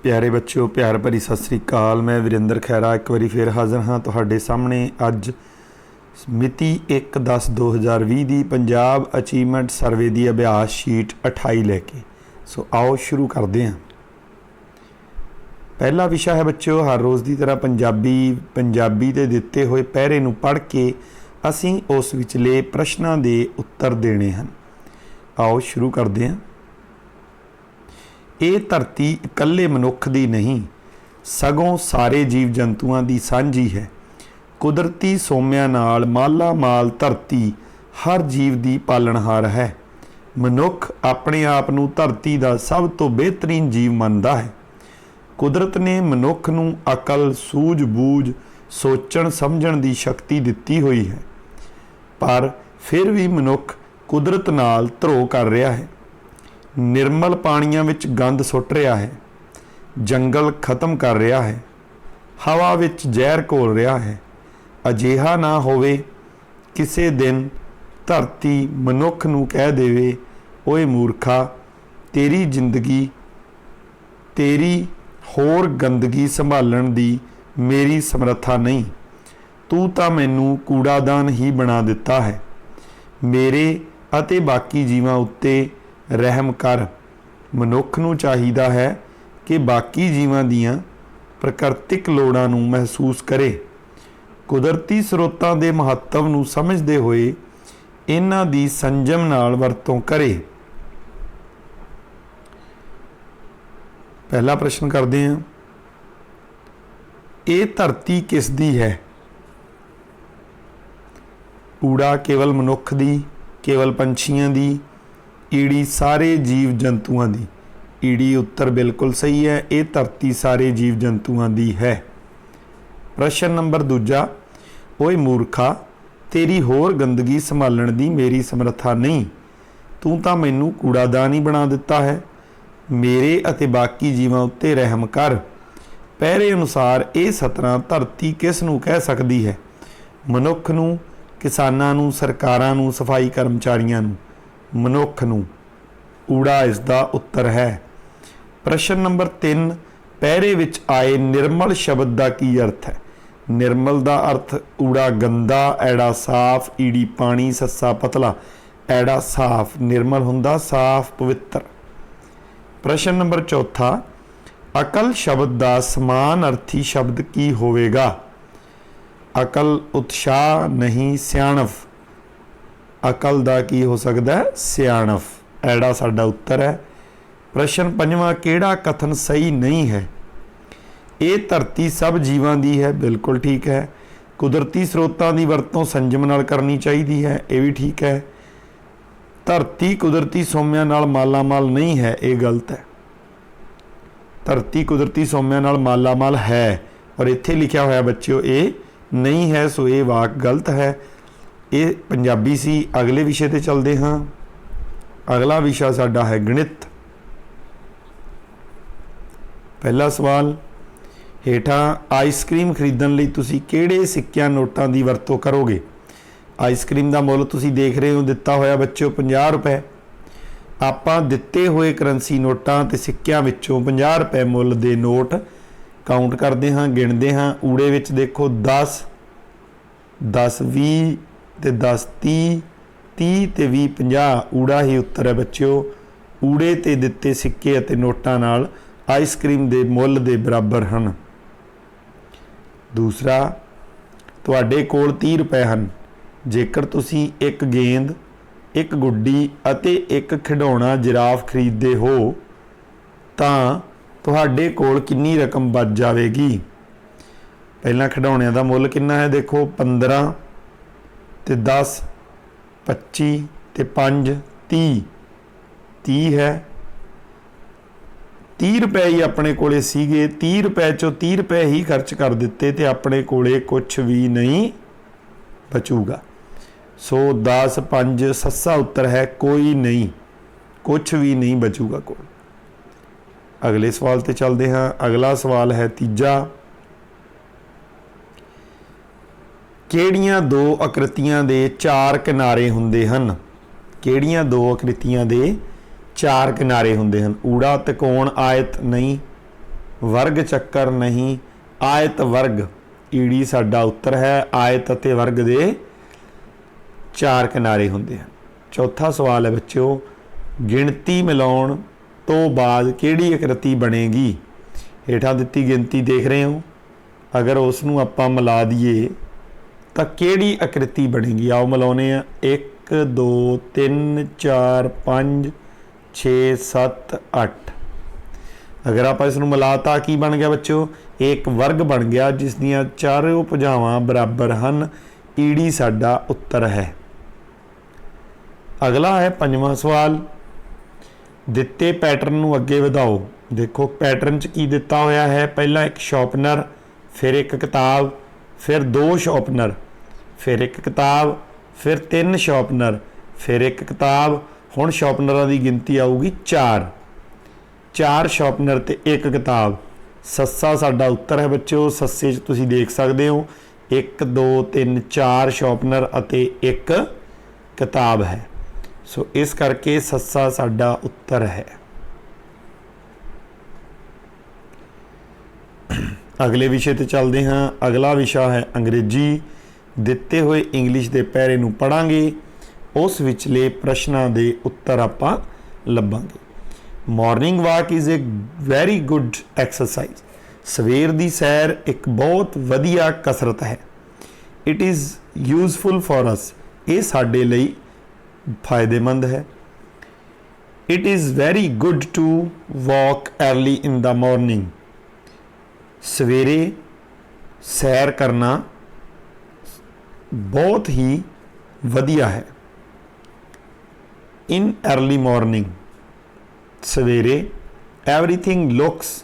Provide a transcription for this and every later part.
प्यारे बच्चों, प्यार भरी सत श्री अकाल। मैं वीरेंद्र खैरा एक बारी फिर हाज़र हाँ तुहाडे सामने। अज मिति 1/10/2020 की पंजाब अचीवमेंट सर्वे की अभ्यास शीट 28 लैके। सो आओ शुरू करते हैं। पहला विषय है बच्चों, हर रोज़ की तरह पंजाबी के दिते हुए पैरे नूं पढ़ के असीं उस विचले प्रश्नों के उत्तर देने हैं। आओ शुरू करते हैं। ये धरती इकल्ले मनुख दी नहीं, सगों सारे जीव जंतुओं की सांझी है। कुदरती सोमिਆਂ नाल माला माल धरती हर जीव की पालनहार है। मनुख अपने आप नूं धरती का सब तो बेहतरीन जीव मानता है। कुदरत ने मनुख नूं अकल, सूझ-बूझ, सोचण समझण की शक्ति दिती हुई है, पर फिर भी मनुख कुदरत नाल धरो कर रहा है। निर्मल पानियां विच गंद सुट रहा है, जंगल खत्म कर रहा है, हवा विच जहर घोल रहा है। अजिहा ना होवे किसी दिन धरती मनुख नूं कह देवे, ओए मूर्खा, तेरी जिंदगी तेरी होर गंदगी संभालण दी मेरी समर्था नहीं। तू तां मैनू कूड़ादान ही बना दिता है। मेरे अते बाकी जीवां उत्ते रहम कर। मनुख नूं चाहीदा है कि बाकी जीवां दीआं प्रकृतिक लोड़ां नूं महसूस करे। कुदरती स्रोतां दे महत्व नूं समझदे होए इन्हां दी संजम नाल वरतों करे। पहला प्रश्न करते हैं, ये धरती किस दी है? ऊड़ा केवल मनुख दी, केवल पंछियां दी, ईड़ी सारे जीव जंतुओं की। ईड़ी उत्तर बिल्कुल सही है। ये धरती सारे जीव जंतुओं की है। प्रश्न नंबर दूजा, ओए मूर्खा, तेरी होर गंदगी संभालण दी मेरी समर्था नहीं। तू तां मैनू कूड़ादान ही बना दिता है। मेरे अते बाकी जीवां उत्ते रहम कर। पहरे अनुसार ये सतरां धरती किस नूं कह सकदी है? मनुख नूं, किसानां नूं, सरकारां नूं, सफाई कर्मचारियों नूं? मनुख नूं। ऊड़ा इसका उत्तर है। प्रश्न नंबर 3, पहरे विच आए निर्मल शब्द का की अर्थ है? निर्मल का अर्थ ऊड़ा गंदा, ऐड़ा साफ, ईड़ी पानी, सस्सा पतला, ऐड़ा साफ। निर्मल हुंदा साफ, पवित्र। प्रश्न नंबर 4, अकल शब्द का समान अर्थी शब्द की होवेगा? अकल उत्साह नहीं, सियाणफ। अकल का की हो सकता है? सियाणफ। ऐड़ा साडा उत्तर है। प्रश्न 5वां, केड़ा कथन सही नहीं है? ये धरती सब जीवां दी है, बिल्कुल ठीक है। कुदरती स्रोतां की वरतों संजम नाल करनी चाहिए है, ये भी ठीक है। धरती कुदरती सोमिਆਂ नाल माला माल नहीं है, ये गलत है। धरती कुदरती सोमिਆਂ नाल माला माल है और इत्थे लिखा होया बच्चों ये नहीं है, सो ये वाक गलत है। ये पंजाबी सी। अगले विषय ते चलते हाँ। अगला विषय साडा है गणित। पहला सवाल, हेठां आइसक्रीम खरीदण लई तुसीं किहड़े सिक्किਆਂ नोटां की वरतों करोगे? आइसक्रीम का मुल तुसीं देख रहे हो दिता होया बच्चों 50 रुपए। आपां दिते हुए करंसी नोटां ते सिक्किਆਂ विचों 50 रुपए मुल दे नोट काउंट करते हाँ, गिणते हाँ। ऊड़े विच देखो 10, 10 20 ते 10 30, 30 ते 20 50। ऊड़ा ही उत्तर है बच्चों। ऊड़े ते दिते सिक्के अते नोटां नाल आइसक्रीम दे मुल दे बराबर हैं। दूसरा, तुहाडे कोल 30 रुपए हैं। जेकर तुसीं एक गेंद, एक गुड्डी अते एक खिडौना जिराफ खरीदते हो तां तुहाडे कोल कितनी रकम बच जाएगी? पहला खिडौणिਆਂ ਦਾ मुल कितना है? देखो 15 ते 10, 25 ते 5, 30। 30 है। 30 रुपए ही अपने कोले सीगे। 30 रुपए चों 30 रुपए ही खर्च कर दिते ते अपने कोले कुछ भी नहीं बचूगा। सो 10 5 सस्सा उत्तर है, कोई नहीं, कुछ भी नहीं बचूगा कोल। अगले सवाल ते चलते हैं। अगला सवाल है तीजा, किहड़ियां दो आकृतियां दे 4 किनारे हुंदे हन? किहड़ियां दो आकृतियां दे 4 किनारे हुंदे हन? ऊड़ा, त्रिकोण, आयत? नहीं। वर्ग चक्कर नहीं, आयत वर्ग। ईडी साडा उत्तर है। आयत अते वर्ग दे 4 किनारे हुंदे हैं। चौथा सवाल है बच्चों, गिणती मिलाउण तो बाद किहड़ी आकृति बनेगी। हेठां दित्ती गिनती देख रहे हो, अगर उस नूं आपां मिला दईए तो किहड़ी आकृति बनेगी। आओ मिलाउने आ। 1 2 3 4 5 6 7 8। अगर आप इसनूं मिलाता की बन गया बच्चों, एक वर्ग बन गया जिस दियां चारों भुजावां बराबर हैं। ईडी साडा उत्तर है। अगला है 5वां सवाल, दिते पैटर्न नूं अगे वधाओ। देखो पैटर्न च की दिता होया है, पहला एक शॉपनर, फिर एक किताब, फिर 2 शॉपनर, फिर एक किताब, फिर 3 शॉपनर, फिर एक किताब। हुण शॉपनरां दी गिनती आऊगी 4। 4 शॉपनर ते एक किताब। सस्सा साडा उत्तर है बच्चों। सस्से च तुसीं देख सकते हो 1 2 3 4 शॉपनर अते एक किताब है। सो इस करके सस्सा साडा उत्तर है। अगले विषय ते चलते हाँ। अगला विषय है अंग्रेजी। दिते हुए इंग्लिश के पैरे नूं पढ़ांगे, उस विचले प्रश्नां दे उत्तर आपां लभांगे। Morning walk is a very good exercise. सवेर दी सैर एक बहुत वधिया कसरत है। It is useful for us. ये साडे लई फायदेमंद है। It is very good to walk early in the morning. सवेरे सैर करना बहुत ही वधिया है। इन अर्ली मॉर्निंग सवेरे एवरीथिंग लुक्स,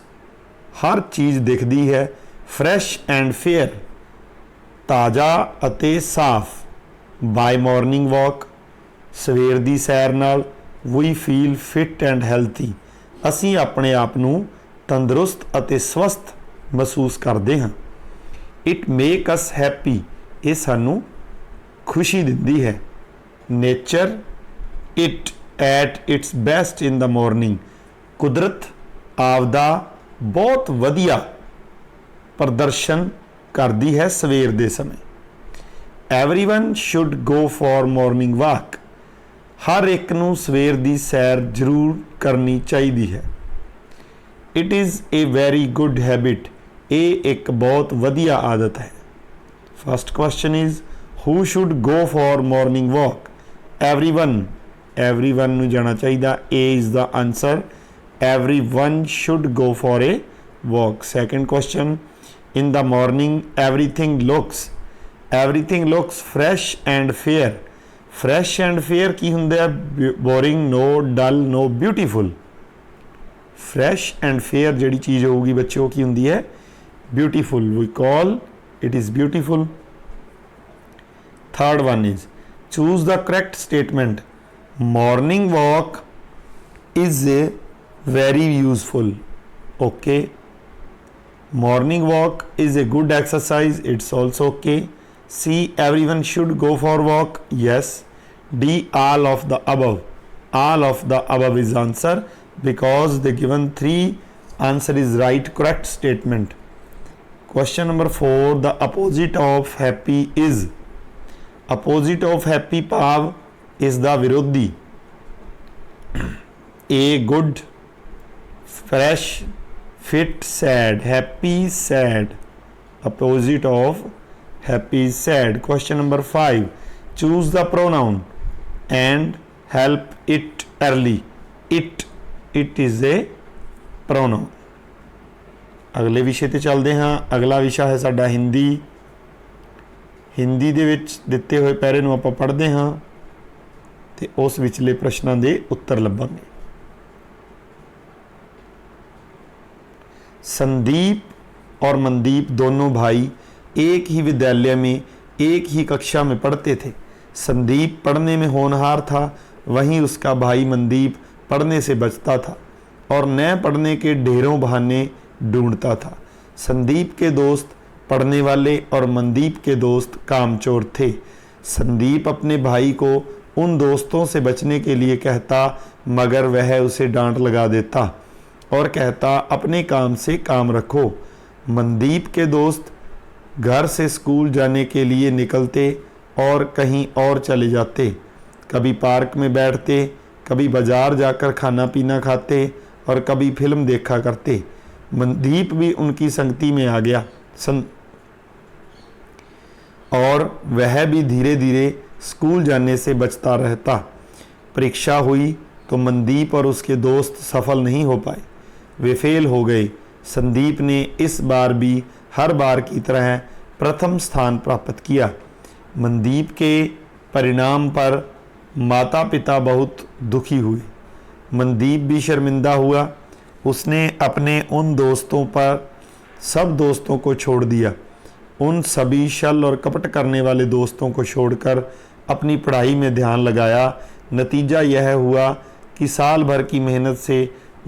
हर चीज़ दिखती है, फ्रैश एंड फेयर, ताज़ा अते साफ। बाय मॉर्निंग वॉक, सवेर दी सैर नाल वी फील फिट एंड हैल्थी। असी अपने आप नूं तंदुरुस्त अते स्वस्थ महसूस करते हैं। इट मेक अस हैप्पी, ये सानू खुशी दिंदी है। Nature it at its best in the morning, कुदरत आपदा बहुत वधिया प्रदर्शन करती है सवेर दे समय। Everyone should go for morning walk, हर एक नूं सवेर दी सैर जरूर करनी चाहिए है। It is a very good habit, ये एक बहुत वधिया आदत है। First question is who should go for morning walk. Everyone, everyone नूं जाना चाहिए। A is the answer. Everyone should go for a walk. Second question, in the morning everything looks fresh and fair. Fresh and fair की हुंदा है? Boring, no dull, no beautiful. Fresh and fair जिहड़ी चीज़ होगी बच्चों की हुंदी है beautiful. We call it is beautiful. Third one is choose the correct statement. Morning walk is very useful. Okay, morning walk is a good exercise, it's also okay. C, everyone should go for walk, yes. D, all of the above. All of the above is answer because the given 3 answer is right, correct statement. Question number 4, the opposite of happy is. Opposite of happy भाव is the विरोधी। A, good, fresh, fit, sad, happy, sad. Opposite of happy is sad. Question number 5, choose the pronoun and help it early. It is a pronoun. अगले विषय ते चलते हाँ। अगला विषय है साडा हिंदी। हिंदी दे विच दिते हुए पैरे नूं आपां पढ़दे हाँ ते उस विचले प्रश्नां दे उत्तर लभांगे। संदीप और मनदीप दोनों भाई एक ही विद्यालय में एक ही कक्षा में पढ़ते थे। संदीप पढ़ने में होनहार था, वहीं उसका भाई मनदीप पढ़ने से बचता था और न पढ़ने के ढेरों बहाने ढूंढता था। संदीप के दोस्त पढ़ने वाले और मनदीप के दोस्त कामचोर थे। संदीप अपने भाई को उन दोस्तों से बचने के लिए कहता, मगर वह उसे डांट लगा देता और कहता अपने काम से काम रखो। मनदीप के दोस्त घर से स्कूल जाने के लिए निकलते और कहीं और चले जाते। कभी पार्क में बैठते, कभी बाजार जाकर खाना पीना खाते और कभी फिल्म देखा करते। मनदीप भी उनकी संगति में आ गया और वह भी धीरे धीरे स्कूल जाने से बचता रहता। परीक्षा हुई तो मनदीप और उसके दोस्त सफल नहीं हो पाए, वे फेल हो गए। संदीप ने इस बार भी हर बार की तरह प्रथम स्थान प्राप्त किया। मनदीप के परिणाम पर माता पिता बहुत दुखी हुए। मनदीप भी शर्मिंदा हुआ। उसने अपने उन दोस्तों पर सब दोस्तों को छोड़ दिया। उन सभी छल और कपट करने वाले दोस्तों को छोड़कर अपनी पढ़ाई में ध्यान लगाया। नतीजा यह हुआ कि साल भर की मेहनत से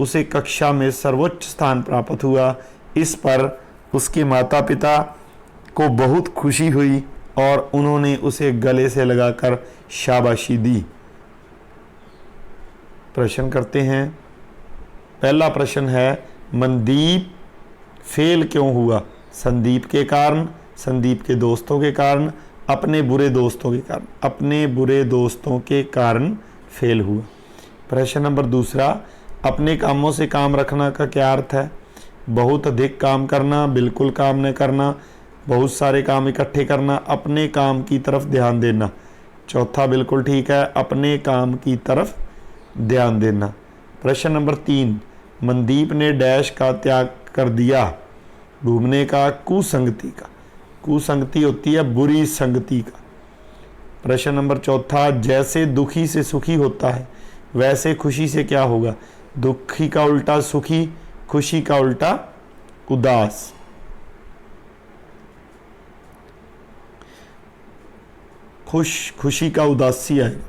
उसे कक्षा में सर्वोच्च स्थान प्राप्त हुआ। इस पर उसके माता पिता को बहुत खुशी हुई और उन्होंने उसे गले से लगाकर शाबाशी दी। प्रश्न करते हैं। पहला प्रश्न है, मनदीप फेल क्यों हुआ? संदीप के कारण, संदीप के दोस्तों के कारण, अपने बुरे दोस्तों के कारण। अपने बुरे दोस्तों के कारण फेल हुआ। प्रश्न नंबर दूसरा, अपने कामों से काम रखना का क्या अर्थ है? बहुत अधिक काम करना, बिल्कुल काम न करना, बहुत सारे काम इकट्ठे करना, अपने काम की तरफ ध्यान देना। चौथा बिल्कुल ठीक है, अपने काम की तरफ ध्यान देना। प्रश्न नंबर 3, मनदीप ने डैश का त्याग कर दिया? घूमने का, कुसंगति का। कुसंगति होती है बुरी संगति का। प्रश्न नंबर 4, जैसे दुखी से सुखी होता है वैसे खुशी से क्या होगा? दुखी का उल्टा सुखी, खुशी का उल्टा उदास। खुशी का उदासी आएगा।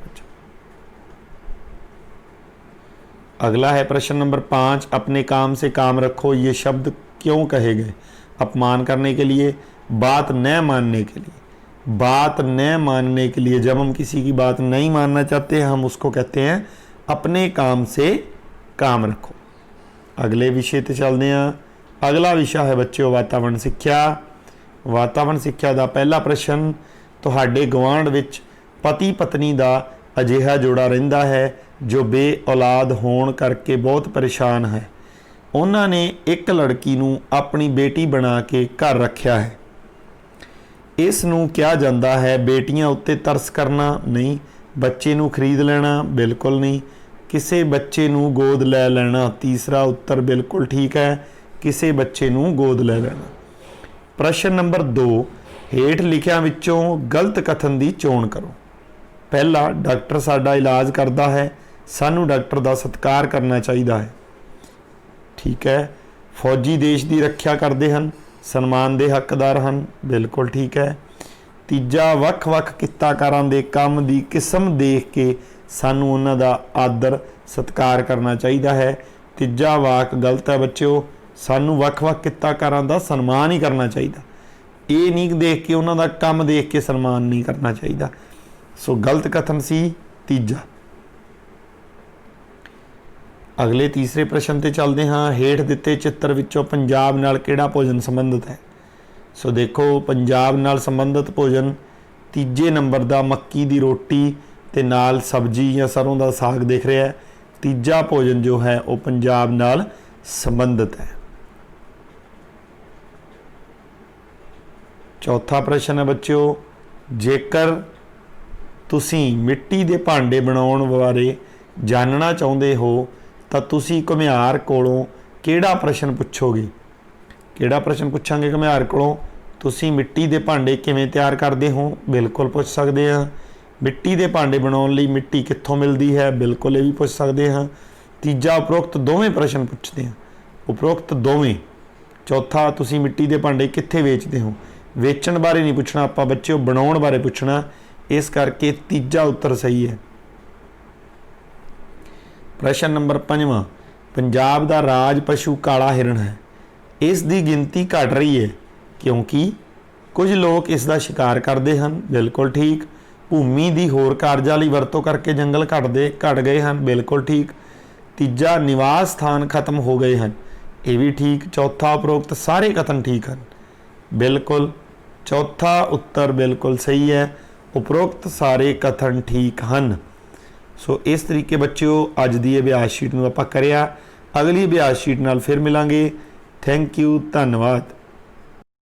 अगला है प्रश्न नंबर 5, अपने काम से काम रखो, ये शब्द क्यों कहे गए? अपमान करने के लिए, बात न मानने के लिए। बात न मानने के लिए, जब हम किसी की बात नहीं मानना चाहते हम उसको कहते हैं अपने काम से काम रखो। अगले विषय ते चलते हैं। अगला विषय है बच्चों वातावरण सिक्ख्या। वातावरण सिक्ख्या का पहला प्रश्न, तुहाडे गवांढ विच पति पत्नी का अजिहा जोड़ा रहिंदा है जो बे औलाद होण करके बहुत परेशान है। उन्होंने एक लड़की नूं अपनी बेटी बना के घर रखा है। इस नूं कहा जाता है बेटियां उत्ते तरस करना? नहीं। बच्चे नूं खरीद लेना? बिल्कुल नहीं। किसी बच्चे नूं गोद ले लेना? तीसरा उत्तर बिल्कुल ठीक है, किसी बच्चे नूं गोद ले लेना। प्रश्न नंबर 2, हेठ लिखियां विचों गलत कथन की चोण करो। पहला, डॉक्टर साडा इलाज करता है, सानू डॉक्टर का सत्कार करना चाहिए है। ठीक है। फौजी देश की रक्षा करते हैं, सन्मान के हकदार हैं। बिल्कुल ठीक है। तीजा, वख-वख कित्ताकारां दे काम की किस्म देख के सानू उन्हां दा आदर सत्कार करना चाहिए है। तीजा वाक गलत है बच्चों, सानू वख-वख कित्ताकारां दा सन्मान ही करना चाहिए। ये नहीं देख के उन्हां दा काम देख के सन्मान नहीं करना चाहिए। सो गलत कथन सी तीजा। अगले तीसरे प्रश्न ते चलते हाँ। हेठ दिते चित्र विचों पंजाब नाल किहड़ा भोजन संबंधित है? सो देखो, पंजाब नाल संबंधित भोजन तीजे नंबर का मक्की की रोटी ते नाल सब्जी या सरों का साग दिख रहा है। तीजा भोजन जो है वह पंजाब नाल संबंधित है। चौथा प्रश्न है बच्चों, जेकर तुसी मिट्टी के भांडे बनाउण बारे जानना चाहुंदे हो तो तुसी घुमियार कोलों किहड़ा प्रश्न पुछोगे? किहड़ा प्रश्न पुछांगे घुमियार कोलों? तुसी मिट्टी के भांडे किवें तैयार करते हो? बिल्कुल पुछ सकते हैं। मिट्टी के भांडे बनाउण लई मिट्टी कित्थों मिलती है? बिल्कुल ये भी पुछ सकते हैं। तीजा, उपरोक्त दोवें प्रश्न पूछते हैं। उपरोक्त दोवें। चौथा, तुसी मिट्टी के भांडे कित्थे वेचते हो? वेचण बारे नहीं पूछना आपां बच्चों, बनाउण बारे पूछना। इस करके तीजा उत्तर सही है। प्रश्न नंबर 5, पंजाब का राज पशु काला हिरण है। इस दी गिनती घट रही है क्योंकि कुछ लोग इसका शिकार करते हैं। बिल्कुल ठीक। भूमि की होर कारजां लई वरतों करके जंगल घट गए हैं। बिल्कुल ठीक। ਤੀਜਾ ਨਿਵਾਸ ਸਥਾਨ ਖਤਮ ਹੋ ਗਏ ਹਨ, ਇਹ ਵੀ ਠੀਕ। ਚੌਥਾ ਉਪਰੋਕਤ ਸਾਰੇ ਕਥਨ ਠੀਕ ਹਨ, ਬਿਲਕੁਲ। ਚੌਥਾ ਉੱਤਰ ਬਿਲਕੁਲ ਸਹੀ ਹੈ, ਉਪਰੋਕਤ ਸਾਰੇ ਕਥਨ ਠੀਕ ਹਨ। ਸੋ ਇਸ ਤਰੀਕੇ ਬੱਚਿਓ ਅੱਜ ਦੀ ਅਭਿਆਸ ਸ਼ੀਟ ਨੂੰ ਆਪਾਂ ਕਰਿਆ। ਅਗਲੀ ਅਭਿਆਸ ਸ਼ੀਟ ਨਾਲ ਫਿਰ ਮਿਲਾਂਗੇ। ਥੈਂਕ ਯੂ, ਧੰਨਵਾਦ।